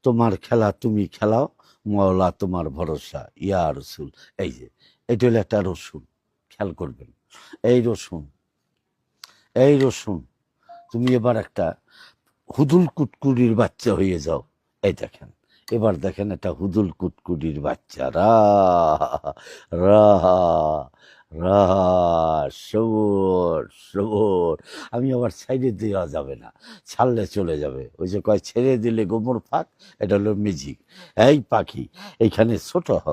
তোমার খেলা তুমি খেলাও, মওলা তোমার ভরসা ইয়া রসুল। এই যে এটা হলো একটা রসুন, খেয়াল করবেন। এই রসুন, এই রসুন, তুমি এবার একটা হুদুল কুটকুড়ির বাচ্চা হয়ে যাও। এই দেখেন, এবার দেখেন একটা হুদুল কুটকুড়ির বাচ্চা, রা রা রা, সবর সবর। আমি আবার ছেড়ে দেওয়া যাবে না, ছাড়লে চলে যাবে। ওই যে কয় ছেড়ে দিলে গোমর ফাঁক, এটা হলো মিউজিক। এই পাখি, এইখানে ছোট হ,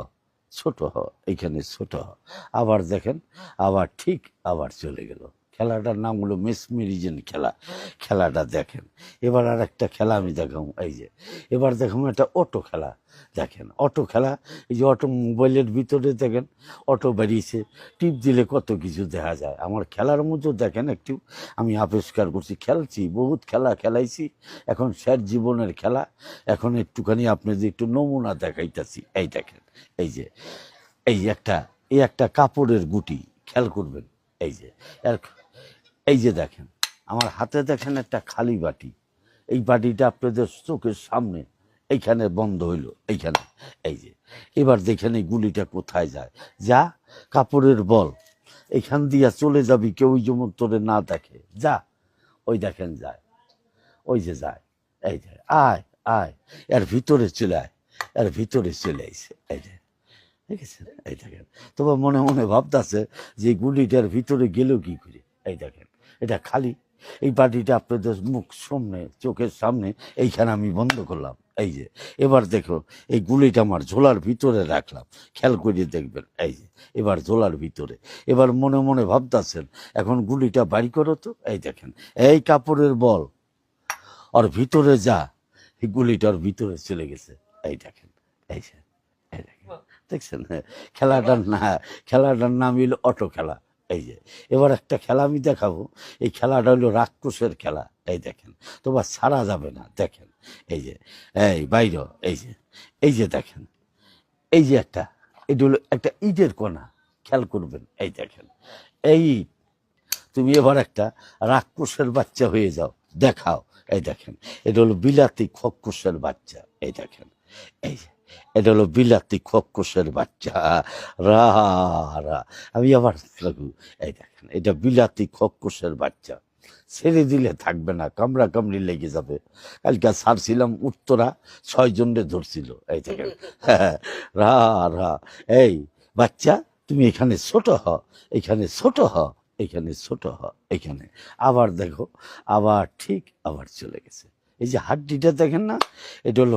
ছোট হ, এইখানে ছোট হ। আবার দেখেন, আবার ঠিক আবার চলে গেল। খেলাটার নাম হলো মেসমেরিজেন খেলা। খেলাটা দেখেন। এবার আর একটা খেলা আমি দেখাবো। এই যে এবার দেখাবো একটা অটো খেলা। দেখেন অটো খেলা, এই যে অটো মোবাইলের ভিতরে দেখেন অটো বেরিয়েছে, টিপ দিলে কত কিছু দেখা যায়। আমার খেলার মতো দেখেন একটু, আমি আবিষ্কার করছি, খেলছি, বহুত খেলা খেলাইছি, এখন স্যার জীবনের খেলা। এখন একটুখানি আপনাদের একটু নমুনা দেখাইতেছি। এই দেখেন, এই যে এই একটা, এই একটা কাপড়ের গুটি, খেয়াল করবেন। এই যে এই যে দেখেন আমার হাতে দেখেন একটা খালি বাটি, এই বাটিটা আপনাদের চোখের সামনে এইখানে বন্ধ হইল, এইখানে। এই যে এবার দেখেন এই গুলিটা কোথায় যায়, যা কাপড়ের বল, এখান দিয়া চলে যাবি, কেউ যেমন তোরে না দেখে, যা। ওই দেখেন যায়, ওই যে যায়, এই যে আয় আয়, এর ভিতরে চলে আয়, এর ভিতরে চলে আইছে। এই যে দেখেছেন, এই দেখেন। তবে মনে মনে ভাবতেছে যে গুলিটার ভিতরে গেল কি করে। এই দেখেন এটা খালি, এই বাটিটা আপনাদের মুখ সামনে, চোখের সামনে, এইখানে আমি বন্ধ করলাম। এই যে এবার দেখো এই গুলিটা আমার ঝোলার ভিতরে রাখলাম, খেয়াল করে দেখবেন। এই যে এবার ঝোলার ভিতরে, এবার মনে মনে ভাবতেছেন এখন গুলিটা বাড়ি করো তো। এই দেখেন এই কাপড়ের বল, ওর ভিতরে যা, এই গুলিটার ভিতরে চলে গেছে। এই দেখেন, এই যে এই দেখেন, দেখছেন খেলাটার না, খেলাটার নাম হইল অটো খেলা। এই যে এবার একটা খেলা আমি দেখাবো, এই খেলাটা হলো রাক্ষসের খেলা। এই দেখেন, তোমার ছাড়া যাবে না। দেখেন এই যে, এই বাইর, এই যে, এই যে দেখেন, এই যে একটা, এটা হলো একটা ইটের কোনা, খেয়াল করবেন। এই দেখেন এই ইট, তুমি এবার একটা রাক্ষসের বাচ্চা হয়ে যাও, দেখাও। এই দেখেন এটা হলো বিলাতি খক্কসের বাচ্চা। এই দেখেন, এই যে এটা হলো বিলাতি খক্কসের বাচ্চা, রা রা। আমি আবার লাগু, এই দেখেন এটা বিলাতি খক্কসের বাচ্চা। ছেড়ে দিলে থাকবে না, কামড়া কামড়ি লেগে যাবে। কালকে ছাড়ছিলাম উত্তরা, 6 জনরে ধরছিল। এই দেখেন রা রা। এই বাচ্চা, তুমি এখানে ছোট হ, এখানে ছোট হ, এখানে ছোট হ, এখানে। আবার দেখো, আবার ঠিক আবার চলে গেছে। এই যে হাড্ডিটা দেখেন না, এটা হলো